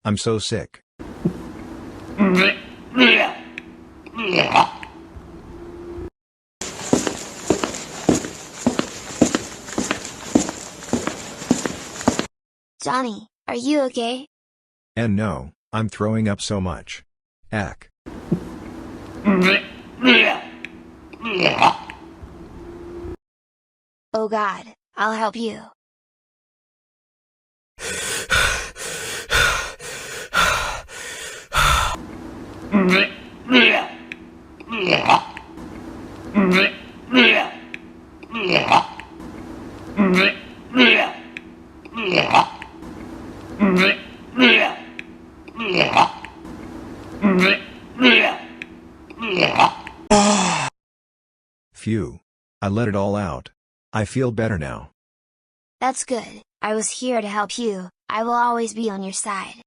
I'm so sick. Johnny, are you okay? And no, I'm throwing up so much. Ack. Oh God, I'll help you. Phew. I let it all out. I feel better now. That's good, I was here to help you, I will always be on your side.